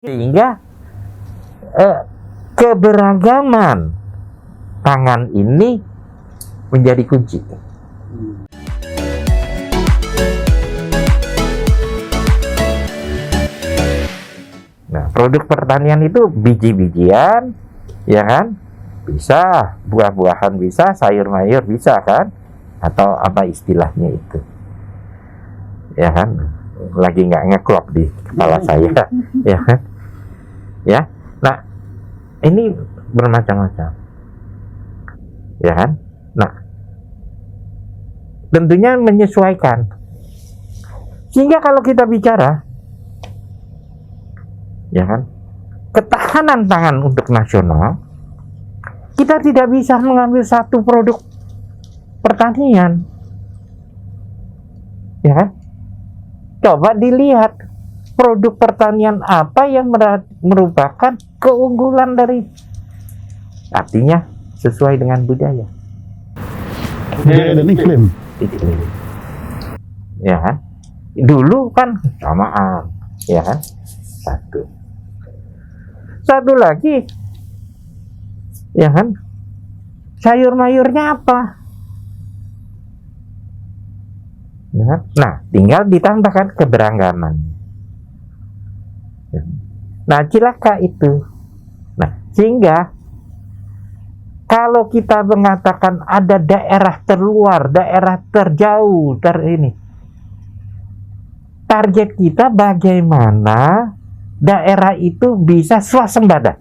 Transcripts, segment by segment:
Sehingga keberagaman pangan ini menjadi kunci. Nah, produk pertanian itu biji-bijian, ya kan? Bisa, buah-buahan bisa, sayur-mayur bisa kan? Atau apa istilahnya itu? Ya kan? Lagi nggak ngeklop di kepala saya, ya kan? Ya, nah ini bermacam-macam, ya kan? Nah, tentunya menyesuaikan. Sehingga kalau kita bicara, ya kan, ketahanan pangan untuk nasional, kita tidak bisa mengambil satu produk pertanian, ya kan? Coba dilihat produk pertanian apa yang merupakan keunggulan dari, artinya sesuai dengan budaya. Budaya dan iklim. Ya kan? Dulu kan samaan, ya kan? Satu lagi, ya kan? Sayur-mayurnya apa? Ya kan? Nah, tinggal ditambahkan keberagaman. Nah, cilaka itu. Nah, sehingga kalau kita mengatakan ada daerah terluar, daerah terjauh, target kita bagaimana daerah itu bisa swasembada.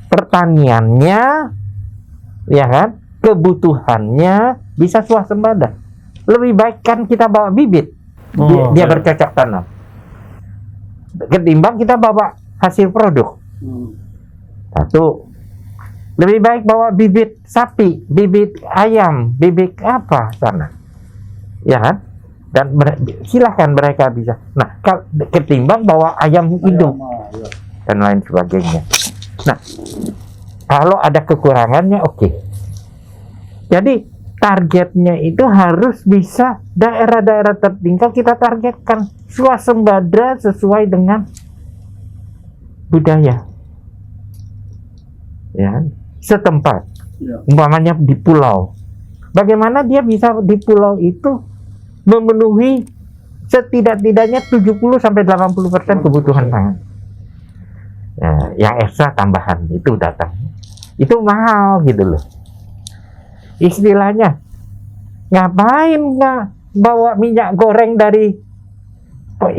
Pertaniannya, ya kan, kebutuhannya bisa swasembada. Lebih baik kan kita bawa bibit, dia bercocok tanam, ketimbang kita bawa hasil produk. Satu, lebih baik bawa bibit sapi, bibit ayam, bibit apa sana, ya kan? Dan silahkan mereka bisa. Nah, ketimbang bawa ayam hidup dan lain sebagainya. Nah, kalau ada kekurangannya, oke. Jadi targetnya itu harus bisa daerah-daerah tertinggal kita targetkan swasembada sesuai dengan budaya, ya, setempat. Umpamanya di pulau, bagaimana dia bisa di pulau itu memenuhi setidak-tidaknya 70-80% kebutuhan pangan. Nah, yang ekstra tambahan itu datang, itu mahal gitu loh. Istilahnya, ngapain nggak bawa minyak goreng dari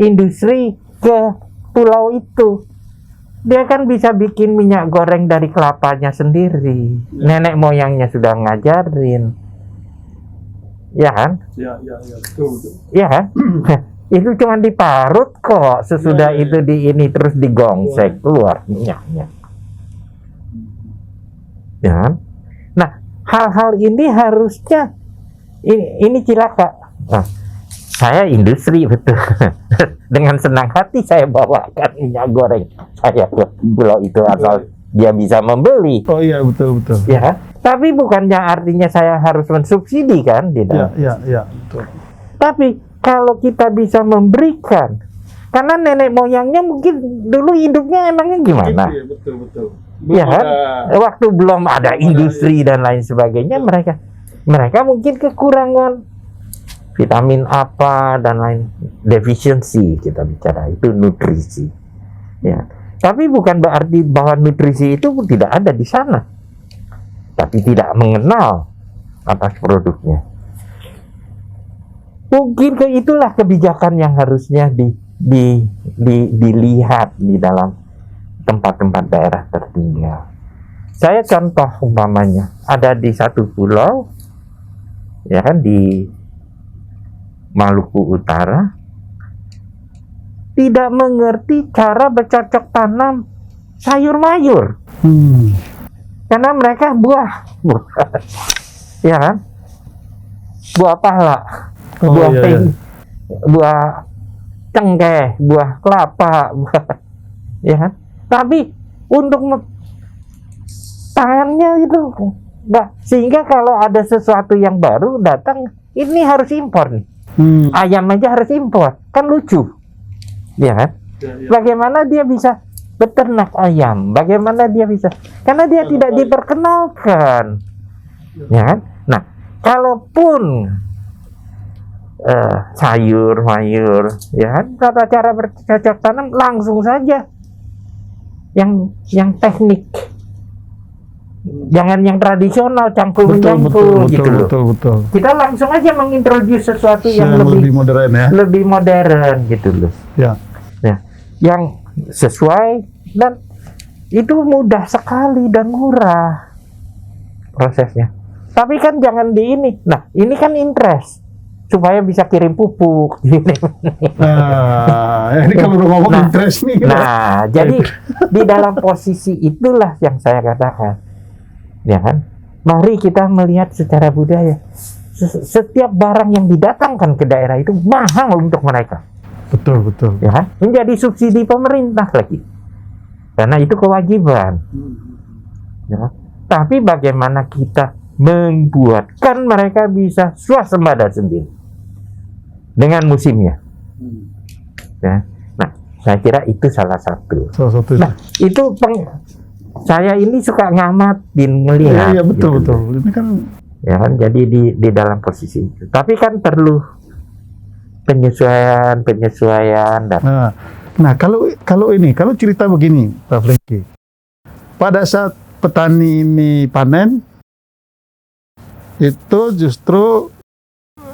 industri ke pulau itu? Dia kan bisa bikin minyak goreng dari kelapanya sendiri. Nenek moyangnya sudah ngajarin, ya kan? Betul. Ya kan? Itu cuma diparut kok. Sesudah itu terus digongsek keluar minyaknya, ya kan? Nah, hal-hal ini harusnya ini cilaka. Nah, saya industri betul. Dengan senang hati saya bawakan minyak goreng saya ke pulau itu asal dia bisa membeli. Oh iya, betul. Ya, tapi bukannya artinya saya harus mensubsidi kan, tidak. Iya, betul. Tapi kalau kita bisa memberikan, karena nenek moyangnya mungkin dulu hidupnya emangnya gimana? Iya, betul. Ya kan? Waktu belum ada industri dan lain sebagainya, mereka mungkin kekurangan vitamin apa dan lain, deficiency kita bicara, itu nutrisi. Ya. Tapi bukan berarti bahwa nutrisi itu tidak ada di sana, tapi tidak mengenal atas produknya. Mungkin itulah kebijakan yang harusnya dilihat di dalam tempat-tempat daerah tertinggal. Saya contoh umpamanya ada di satu pulau, ya kan, di Maluku Utara, tidak mengerti cara bercocok tanam sayur-mayur. Karena mereka buah, ya kan, buah pala, buah cengkeh, buah kelapa, ya kan. Tapi untuk tangannya itu enggak, sehingga kalau ada sesuatu yang baru datang, ini harus impor nih. Ayam aja harus impor, kan lucu, ya kan? Bagaimana dia bisa beternak ayam? Bagaimana dia bisa? Karena dia tidak diperkenalkan, ya kan? Nah, kalaupun sayur mayur, ya kan, tata cara bercocok tanam langsung saja yang teknik, jangan yang tradisional cangkul gitu loh. Betul. Kita langsung aja mengintroduce sesuatu yang lebih modern ya. lebih modern gitu loh. Ya. Yang sesuai, dan itu mudah sekali dan murah prosesnya. Tapi kan jangan di ini. Nah, ini kan interest supaya bisa kirim pupuk. Nah, ini kalau udah ngomong interest nih. Nah, jadi di dalam posisi itulah yang saya katakan, ya kan? Mari kita melihat secara budaya. Setiap barang yang didatangkan ke daerah itu mahal untuk mereka. Betul. Ya kan? Menjadi subsidi pemerintah lagi. Karena itu kewajiban. Ya. Tapi bagaimana kita membuatkan mereka bisa swasembada sendiri dengan musimnya. Ya. Nah, saya kira itu salah satu. Nah, itu saya ini suka ngamatin, ngelihat. Iya, betul. Gitu. Ini kan Ya kan, jadi di dalam posisi itu. Tapi kan perlu penyesuaian dan Nah, kalau cerita begini, Pak Franky. Pada saat petani ini panen, itu justru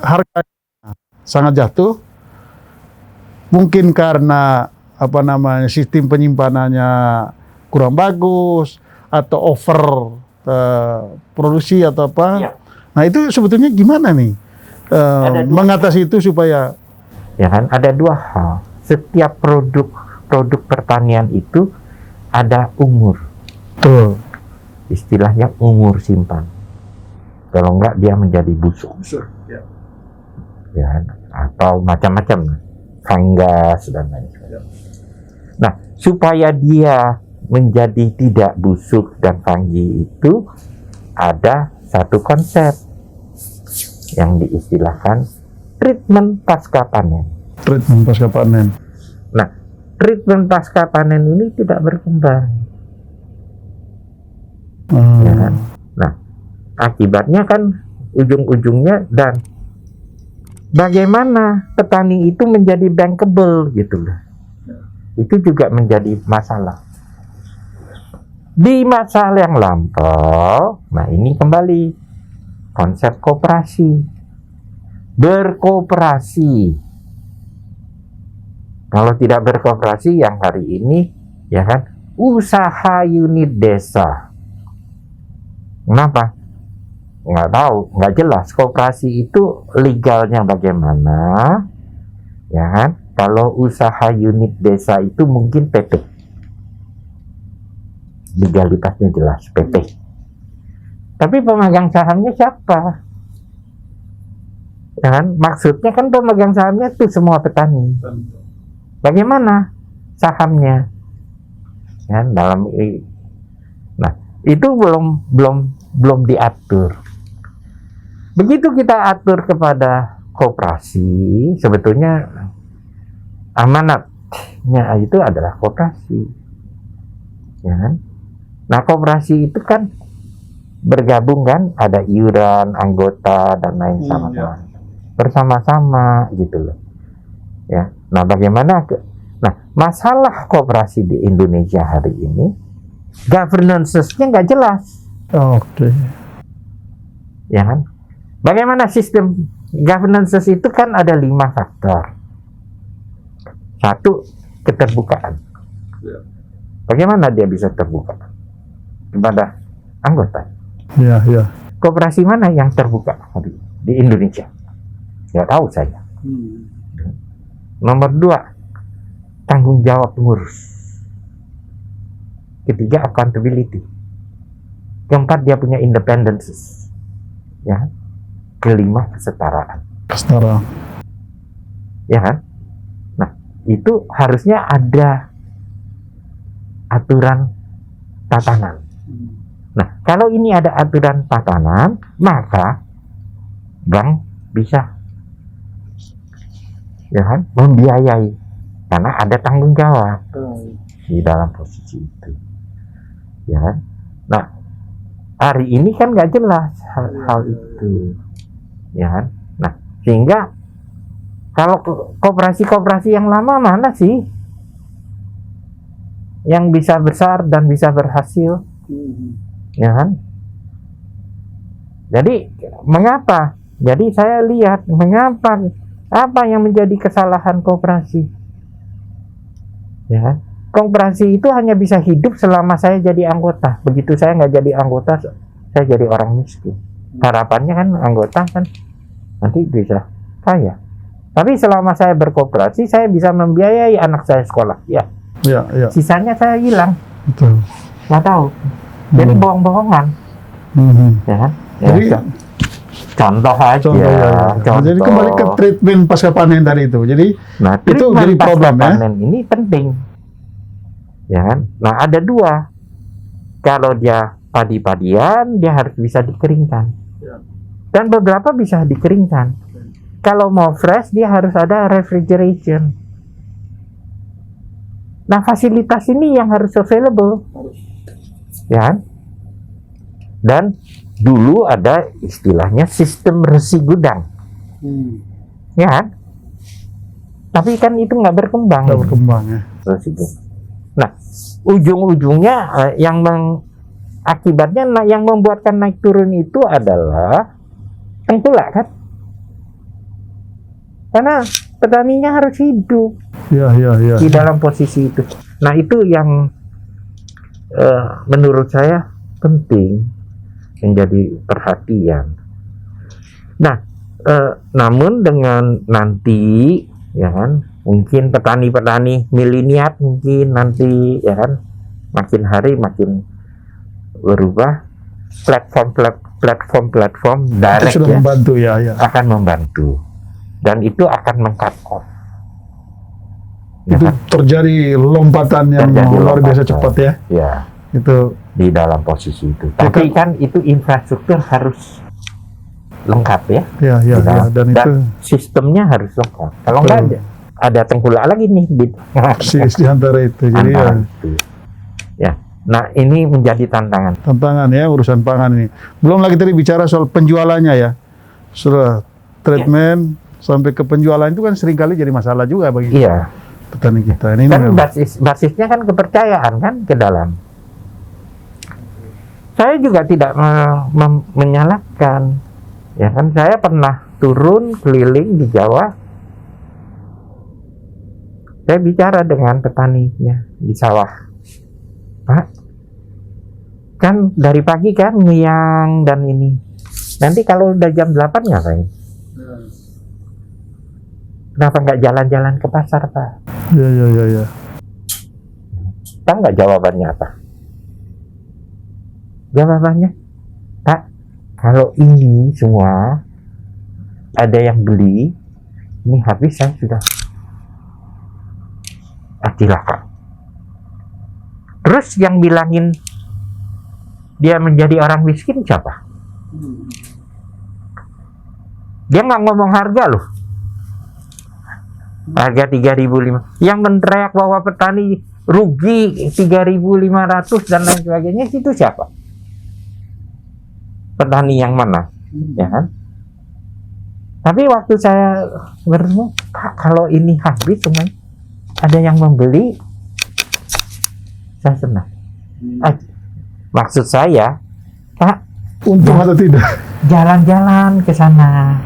harganya sangat jatuh. Mungkin karena sistem penyimpanannya kurang bagus atau over produksi atau apa. Ya. Nah, itu sebetulnya gimana nih mengatasi itu supaya ya kan, ada dua hal. Setiap produk pertanian itu ada umur. Betul. Istilahnya umur simpan. Kalau enggak dia menjadi busuk. Ya kan? Atau macam-macam, fungus dan lain sebagainya. Nah, supaya dia menjadi tidak busuk dan fungi itu ada satu konsep yang diistilahkan treatment pasca panen. Nah, treatment pasca panen ini tidak berkembang. Ya kan? Nah, akibatnya kan ujung-ujungnya, dan bagaimana petani itu menjadi bankable gitu loh. Itu juga menjadi masalah. Di masa yang lampau, nah ini kembali konsep koperasi, berkoperasi. Kalau tidak berkoperasi yang hari ini, ya kan, usaha unit desa. Kenapa? Nggak tahu, nggak jelas. Koperasi itu legalnya bagaimana, ya kan? Kalau usaha unit desa itu mungkin PT. Legalitasnya jelas, PT. Tapi pemegang sahamnya siapa? Ya kan? Maksudnya kan pemegang sahamnya itu semua petani. Bagaimana sahamnya? Ya, nah, itu belum diatur. Begitu kita atur kepada koperasi, sebetulnya amanatnya itu adalah koperasi. Ya kan? Nah, koperasi itu kan bergabung kan, ada iuran, anggota dan lain sama-sama. Bersama-sama gitu loh. Ya. Nah, bagaimana masalah koperasi di Indonesia hari ini, governance-nya nggak jelas. Oke. Ya kan? Bagaimana sistem governance itu kan ada 5 faktor. 1, keterbukaan. Bagaimana dia bisa terbuka kepada anggota? Ya. Koperasi mana yang terbuka di Indonesia? Nggak tahu saya. Nomor 2, tanggung jawab pengurus. Ketiga, accountability. Keempat, dia punya independence. Ya. Kelima, kesetaraan. Ya kan? Nah, itu harusnya ada aturan tatanan. Nah, kalau ini ada aturan tatanan, maka bank bisa, ya kan, membiayai karena ada tanggung jawab Oh, di dalam posisi itu, ya kan? Nah, hari ini kan nggak jelas hal itu, ya kan? Nah, sehingga kalau koperasi-koperasi yang lama mana sih yang bisa besar dan bisa berhasil, ya kan? Jadi mengapa? Jadi saya lihat mengapa, apa yang menjadi kesalahan koperasi, ya kan? Koperasi itu hanya bisa hidup selama saya jadi anggota. Begitu saya nggak jadi anggota, saya jadi orang miskin. Harapannya kan anggota kan nanti bisa kaya. Tapi selama saya berkoperasi, saya bisa membiayai anak saya sekolah. Ya, Ya, ya. sisanya saya hilang, Betul. nggak tahu. Jadi bohong-bohongan, Mhm. ya kan? Ya, Jadi contoh aja. contoh ya. Contoh. Jadi kembali ke treatment pasca panen tadi itu. Jadi Nah, itu treatment jadi pasca problem, ya? panen ini penting, ya kan? Nah, ada dua. Kalau dia padi-padian, dia harus bisa dikeringkan, Ya. dan beberapa bisa dikeringkan. Kalau mau fresh, dia harus ada refrigeration. Nah, fasilitas ini yang harus available, Harus. ya kan? Dan dulu ada istilahnya sistem resi gudang, ya kan? Tapi kan itu nggak berkembang. nggak berkembang ya. Resi gudang. Nah, ujung-ujungnya akibatnya yang membuatkan naik turun itu adalah tengkulak kan? Karena petaninya harus hidup Ya, ya, ya. di dalam posisi itu. Nah, itu yang menurut saya penting menjadi perhatian. Nah, namun dengan nanti, ya kan, mungkin petani-petani milenial mungkin nanti, ya kan, makin hari makin berubah. Platform Itu direct sudah ya membantu ya, ya. akan membantu, dan itu akan meng-cut off. Ya Itu kan? terjadi lompatan yang Terjadi luar biasa lompatan. cepat ya. Ya, Itu di dalam posisi itu. Ya Tapi kan itu infrastruktur harus lengkap ya. ya, ya, Di ya. dalam- Dan itu sistemnya harus lengkap. Kalau Betul. enggak ada tengkulak lagi nih di di antara itu. Jadi ya, antara itu. Ya. Nah, ini menjadi tantangan. tantangan ya urusan pangan ini. Belum lagi tadi bicara soal penjualannya ya. Sudah treatment sampai ke penjualan itu kan seringkali jadi masalah juga bagi Iya. petani kita. Ini Kan memang- basisnya kan kepercayaan kan ke dalam. Saya juga tidak menyalahkan, ya kan, saya pernah turun keliling di Jawa. Saya bicara dengan petaninya di sawah. Pak, kan dari pagi kan ngiyang dan ini. Nanti kalau udah jam 8 ngapain? Kenapa nggak jalan-jalan ke pasar, Pak? Ya, ya, ya, ya. Tahu nggak jawabannya apa? Jawabannya, Pak, kalau ini semua ada yang beli, ini habis saya sudah silakan. Terus yang bilangin dia menjadi orang miskin siapa? Dia nggak ngomong harga loh. Harga 3.500. Yang menteriak bahwa petani rugi 3.500 dan lain sebagainya, itu siapa? Petani yang mana? Ya kan? Tapi waktu saya bertemu, Pak, kalau ini habis semuanya, ada yang membeli, saya senang. Maksud saya, Pak, Untung atau tidak? jalan-jalan ke sana.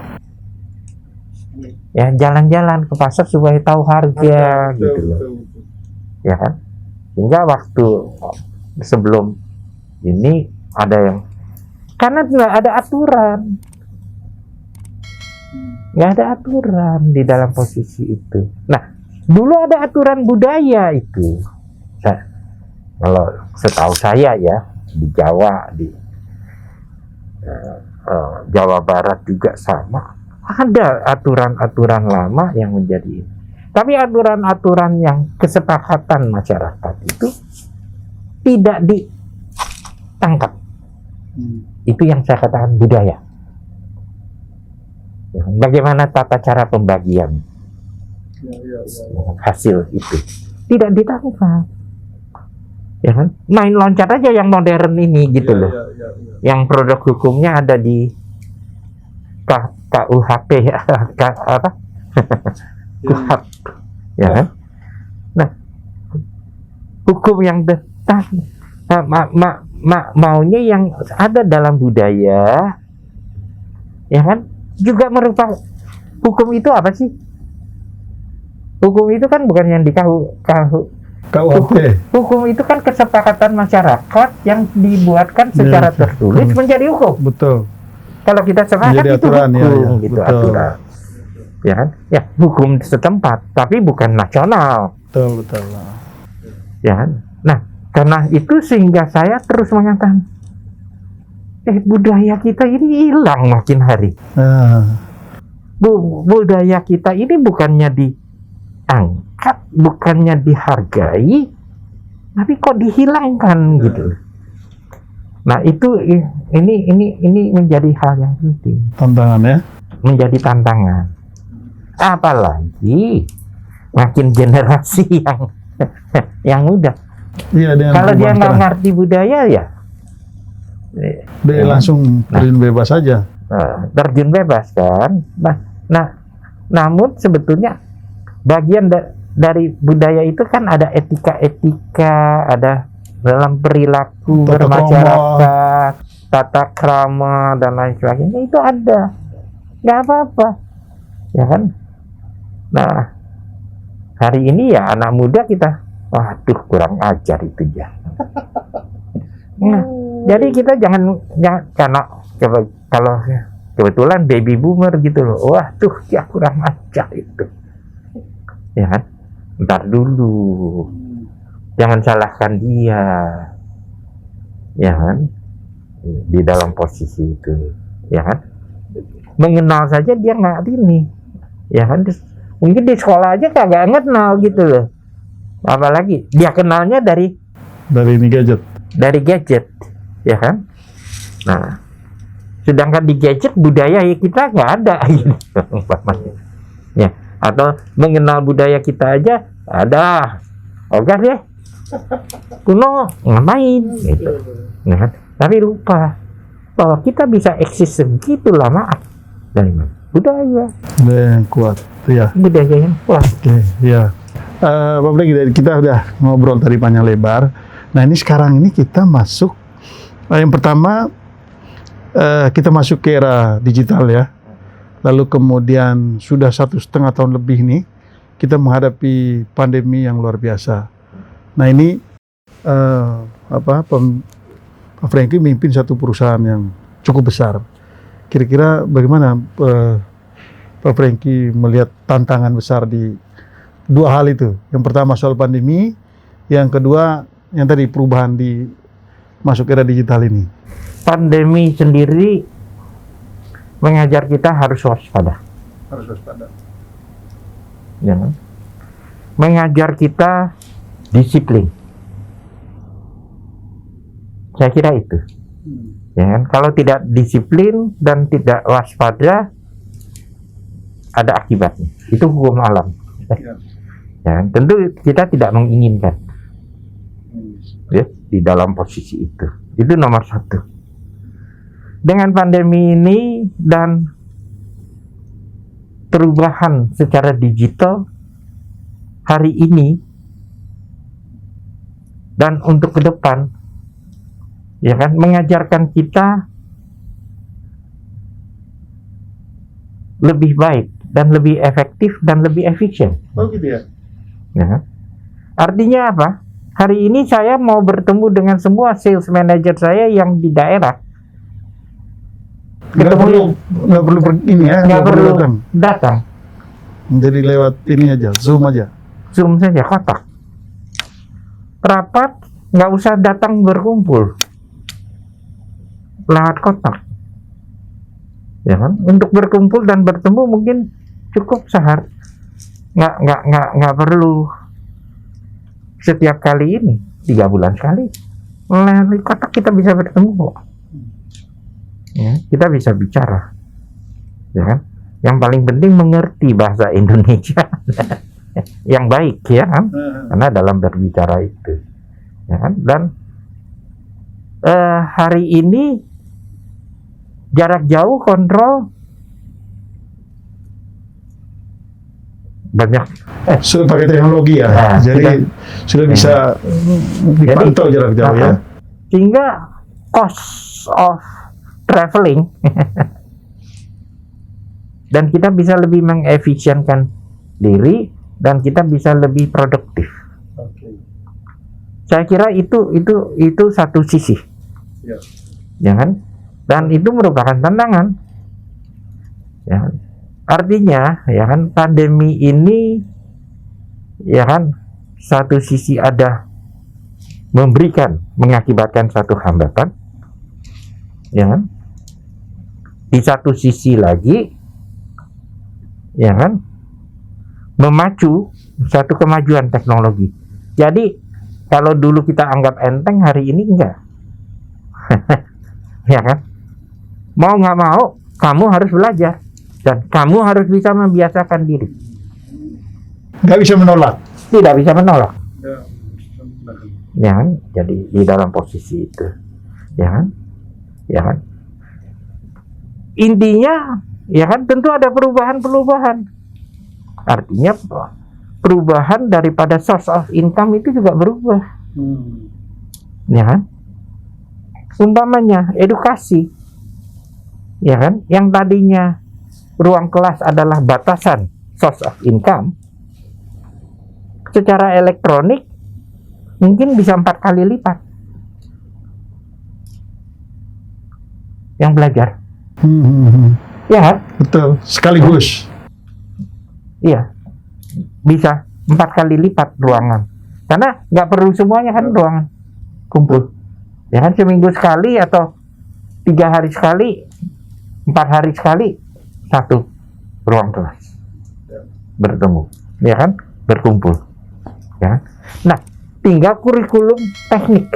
Ya, jalan-jalan ke pasar supaya tahu harga gitu loh. Ya kan? Hingga waktu sebelum ini ada yang, karena nggak ada aturan, nggak ada aturan di dalam posisi itu. Nah, dulu ada aturan budaya itu. Kalau setahu saya ya, di Jawa, di Jawa Barat juga sama. Ada aturan-aturan lama yang menjadi ini. Tapi aturan-aturan yang kesepakatan masyarakat itu tidak ditangkap. Itu yang saya katakan budaya. Ya, bagaimana tata cara pembagian? hasil itu tidak ditangkap, ya kan? Main loncat aja yang modern ini gitu loh, yang produk hukumnya ada di KUHP ya, apa? KUHP, ya kan? Nah, hukum yang maunya yang ada dalam budaya, ya kan? Juga merupakan hukum itu apa sih? Hukum itu kan bukan yang di KUHP. Hukum itu kan kesepakatan masyarakat yang dibuatkan secara tertulis menjadi hukum. Betul. Kalau kita sepakat itu aturan, hukum, gitu betul. aturan. Ya kan? Ya, hukum setempat, tapi bukan nasional. Betul. Ya kan? Nah, karena itu sehingga saya terus mengatakan, budaya kita ini hilang makin hari. Budaya kita ini bukannya diangkat, bukannya dihargai, tapi kok dihilangkan gitu. Nah, itu ini menjadi hal yang penting. Tantangan ya. Menjadi tantangan. Apalagi makin generasi yang muda. Iya, kalau dia nggak ngerti budaya ya dia langsung terjun bebas aja. Terjun bebas kan. Namun sebetulnya bagian dari budaya itu kan ada etika, ada dalam perilaku bermasyarakat, tata krama dan lain sebagainya, itu ada, nggak apa-apa, ya kan? Nah, hari ini ya anak muda kita, waduh kurang ajar itu ya. Nah, jadi kita jangan karena kalau kebetulan baby boomer gitu loh, wah tuh ya kurang ajar itu, ya kan? Ntar dulu, jangan salahkan dia, ya kan? Di dalam posisi itu, ya kan? Mengenal saja dia nggak ini, ya kan? Mungkin di sekolah aja kagak kenal gitu loh, apalagi dia kenalnya dari ini gadget. Dari gadget, ya kan? Nah, sedangkan di gadget budaya kita nggak ada, gitu. Ya, atau mengenal budaya kita aja ada, oke deh, kuno ngapain, gitu. Nah, tapi lupa bahwa kita bisa eksis segitu lama dari mana? Budaya yang kuat, ya. Budaya yang kuat. Oke, ya. Bapak lagi kita udah ngobrol tadi panjang lebar. Nah, ini sekarang ini kita masuk, yang pertama kita masuk ke era digital ya. Lalu kemudian sudah 1,5 tahun lebih nih kita menghadapi pandemi yang luar biasa. Nah, ini Pak Franky memimpin satu perusahaan yang cukup besar. Kira-kira bagaimana Pak Franky melihat tantangan besar di dua hal itu? Yang pertama soal pandemi, yang kedua yang tadi perubahan di masuk era digital ini. Pandemi sendiri mengajar kita harus waspada. Harus waspada. Ya, mengajar kita disiplin. Saya kira itu. Ya kan? Kalau tidak disiplin dan tidak waspada, ada akibatnya. Itu hukum alam. Ya, tentu kita tidak menginginkan. Ya, di dalam posisi itu nomor satu. Dengan pandemi ini dan perubahan secara digital hari ini dan untuk ke depan, ya kan, mengajarkan kita lebih baik dan lebih efektif dan lebih efisien. Oh gitu ya. Ya. Artinya apa? Hari ini saya mau bertemu dengan semua sales manager saya yang di daerah. Nggak perlu ini ya, nggak perlu datang. Jadi lewat ini aja, Zoom aja. Zoom saja, kotak. Rapat nggak usah datang berkumpul, lewat kotak. Ya kan? Untuk berkumpul dan bertemu mungkin cukup sehari. Nggak perlu setiap kali ini, 3 bulan sekali. Melalui kotak kita bisa bertemu kok. Ya, kita bisa bicara, ya kan? Yang paling penting mengerti bahasa Indonesia. yang baik ya kan, karena dalam berbicara itu ya kan. Dan hari ini jarak jauh kontrol banyak sudah pakai teknologi ya. Nah, Jadi sudah bisa dipantau jarak jauh ya. Sehingga cost of traveling dan kita bisa lebih mengefisienkan diri dan kita bisa lebih produktif. Saya kira itu satu sisi, ya kan? Dan itu merupakan tantangan, ya kan? Artinya, ya kan, pandemi ini, ya kan, satu sisi ada mengakibatkan satu hambatan, ya kan? Di satu sisi lagi, ya kan, memacu satu kemajuan teknologi. Jadi kalau dulu kita anggap enteng, hari ini enggak. Ya kan? Mau nggak mau, kamu harus belajar. Dan kamu harus bisa membiasakan diri. Nggak bisa menolak. Tidak bisa menolak. Ya kan? Jadi di dalam posisi itu. Ya kan? Ya kan? Intinya, ya kan, tentu ada perubahan-perubahan. Artinya perubahan daripada source of income itu juga berubah. Ya kan? Umpamanya edukasi, ya kan, yang tadinya ruang kelas adalah batasan source of income, secara elektronik mungkin bisa 4 kali lipat yang belajar. Ya kan? Betul, sekaligus. Iya, bisa 4 kali lipat ruangan, karena nggak perlu semuanya kan ruangan kumpul, ya kan, seminggu sekali atau 3 hari sekali, 4 hari sekali, satu ruang kelas bertemu, ya kan, berkumpul, ya. Nah, tinggal kurikulum teknik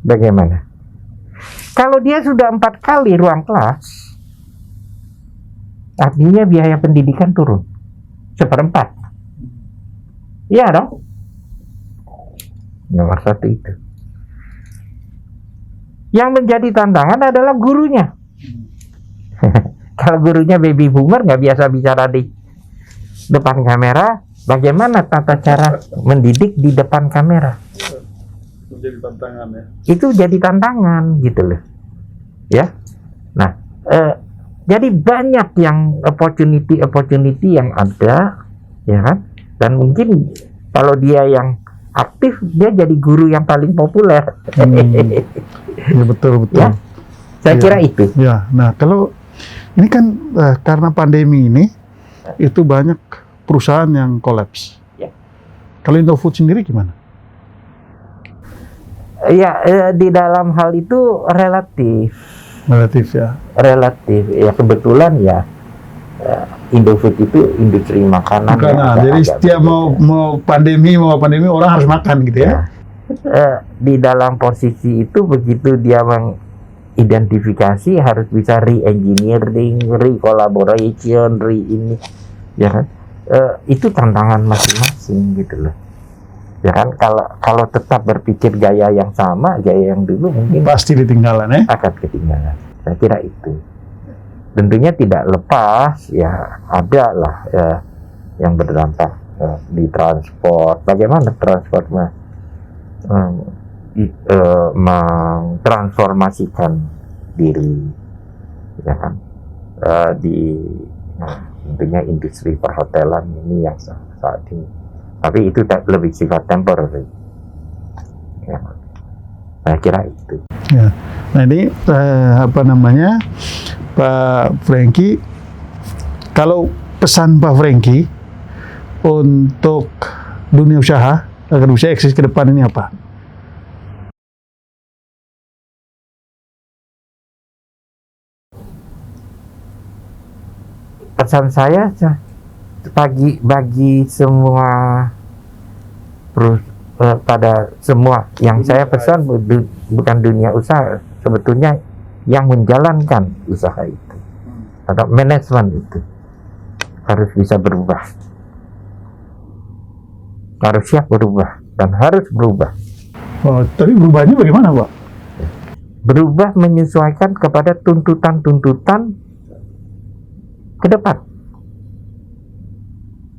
bagaimana. Kalau dia sudah 4 kali ruang kelas, artinya biaya pendidikan turun 1/4. Iya dong. Nomor 1 itu. Yang menjadi tantangan adalah gurunya. Kalau gurunya baby boomer, nggak biasa bicara di depan kamera, bagaimana tata cara mendidik di depan kamera? Itu jadi tantangan ya. Itu jadi tantangan gitu loh. Ya. Nah, jadi banyak yang opportunity yang ada, ya kan? Dan mungkin kalau dia yang aktif, dia jadi guru yang paling populer. Ya betul. Ya, saya kira itu. Ya, nah kalau ini kan karena pandemi ini itu banyak perusahaan yang kolaps. Ya. Kalau Indofood sendiri gimana? Ya, di dalam hal itu relatif ya. Kebetulan ya, Indofood itu industri makanan. Jadi setiap mau pandemi orang harus makan gitu ya. Di dalam posisi itu, begitu dia mengidentifikasi, harus bisa re-engineering, re-collaboration, ini, ya kan? Itu tantangan masing-masing gitu loh. Ya kan, kalau tetap berpikir gaya yang sama, gaya yang dulu, mungkin pasti ketinggalan ya. Akan ketinggalan. Saya kira itu. Tentunya tidak lepas, ya ada lah yang berdampak di transport. Bagaimana transport mentransformasikan diri, ya kan, tentunya industri perhotelan ini yang saat ini. Tapi itu lebih sifat temporary. Ya, saya kira itu. Ya. Nah ini Pak Franky, kalau pesan Pak Franky untuk dunia usaha agar bisa eksis ke depan ini apa? Pesan saya bagi semua pada semua yang saya pesan, bukan dunia usaha, sebetulnya yang menjalankan usaha itu atau manajemen itu harus bisa berubah, harus siap berubah dan harus berubah. Oh, tapi berubahnya bagaimana, Pak? Berubah menyesuaikan kepada tuntutan-tuntutan ke depan,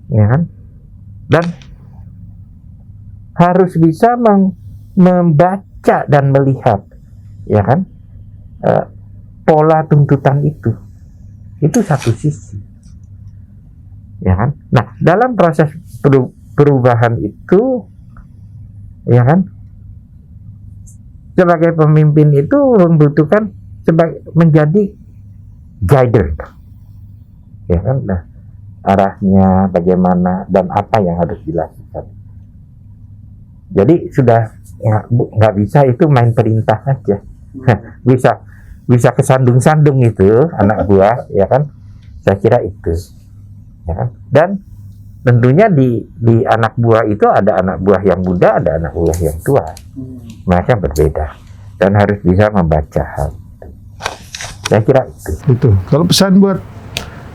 ya kan? Dan harus bisa membaca dan melihat, ya kan, pola tuntutan itu satu sisi, ya kan. Nah, dalam proses perubahan itu, ya kan, sebagai pemimpin itu membutuhkan menjadi guider, ya kan. Nah, arahnya bagaimana dan apa yang harus dilakukan. Jadi sudah nggak bisa itu main perintah aja. bisa kesandung-sandung itu anak buah, ya kan. Saya kira itu, ya kan. Dan tentunya di anak buah itu ada anak buah yang muda, ada anak buah yang tua. Mereka berbeda dan harus bisa membaca hal itu. Saya kira itu. Kalau pesan buat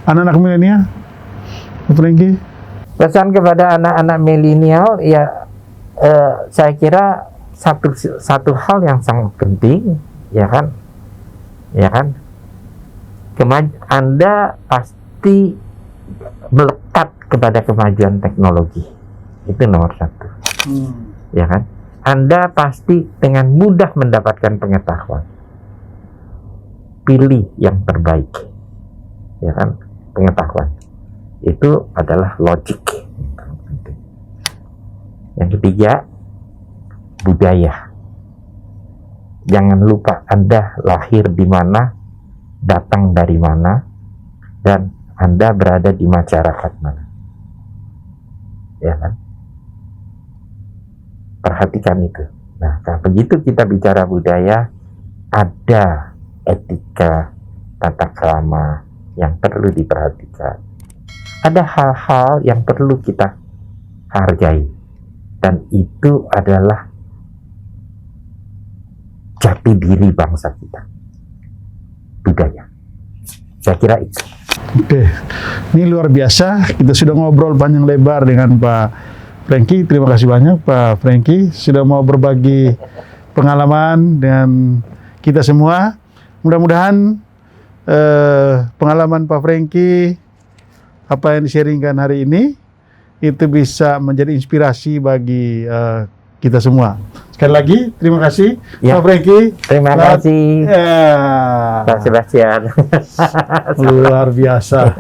anak-anak milenial, Pak Franky? Pesan kepada anak-anak milenial, ya saya kira satu hal yang sangat penting, ya kan, Anda pasti melekat kepada kemajuan teknologi, itu nomor satu, ya kan. Anda pasti dengan mudah mendapatkan pengetahuan. Pilih yang terbaik, ya kan. Pengetahuan itu adalah logik. Yang ketiga, budaya. Jangan lupa Anda lahir di mana, datang dari mana, dan Anda berada di masyarakat mana, ya kan. Perhatikan itu. Nah, kalau begitu kita bicara budaya, ada etika, tata krama yang perlu diperhatikan. Ada hal-hal yang perlu kita hargai, dan itu adalah jati diri bangsa kita, budaya. Saya kira itu. Oke, ini luar biasa. Kita sudah ngobrol panjang lebar dengan Pak Franky. Terima kasih banyak Pak Franky sudah mau berbagi pengalaman dengan kita semua. Mudah-mudahan pengalaman Pak Franky, apa yang di-sharingkan hari ini, itu bisa menjadi inspirasi bagi kita semua. Sekali lagi, terima kasih Ya. Pak Franky. Terima kasih Ya. Pak Sebastian. Luar biasa.